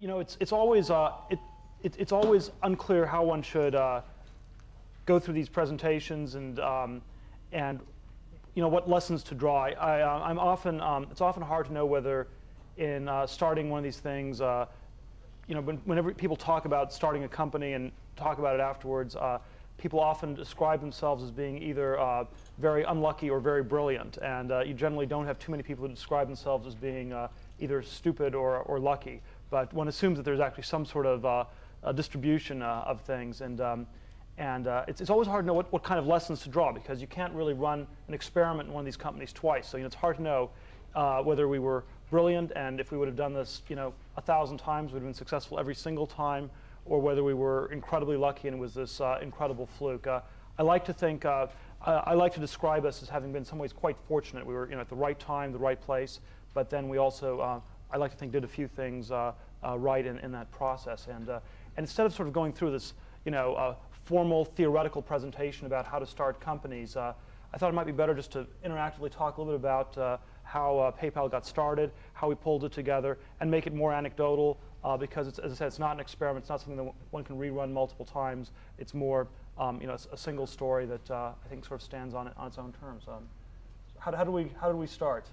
it's always unclear how one should go through these presentations and what lessons to draw. It's often hard to know whether in starting one of these things, whenever people talk about starting a company and talk about it afterwards, people often describe themselves as being either very unlucky or very brilliant, and you generally don't have too many people who describe themselves as being either stupid or lucky. But one assumes that there's actually some sort of a distribution of things, and it's always hard to know what kind of lessons to draw, because you can't really run an experiment in one of these companies twice. So it's hard to know whether we were brilliant, and if we would have done this 1,000 times, we'd have been successful every single time, or whether we were incredibly lucky and it was this incredible fluke. I like to think, I like to describe us as having been in some ways quite fortunate. We were at the right time, the right place, but then we also, I like to think, did a few things right in that process. And instead of sort of going through this formal theoretical presentation about how to start companies, I thought it might be better just to interactively talk a little bit about how PayPal got started, how we pulled it together, and make it more anecdotal, because as I said, it's not an experiment. It's not something that one can rerun multiple times. It's more a single story that I think sort of stands on its own terms. How do we start?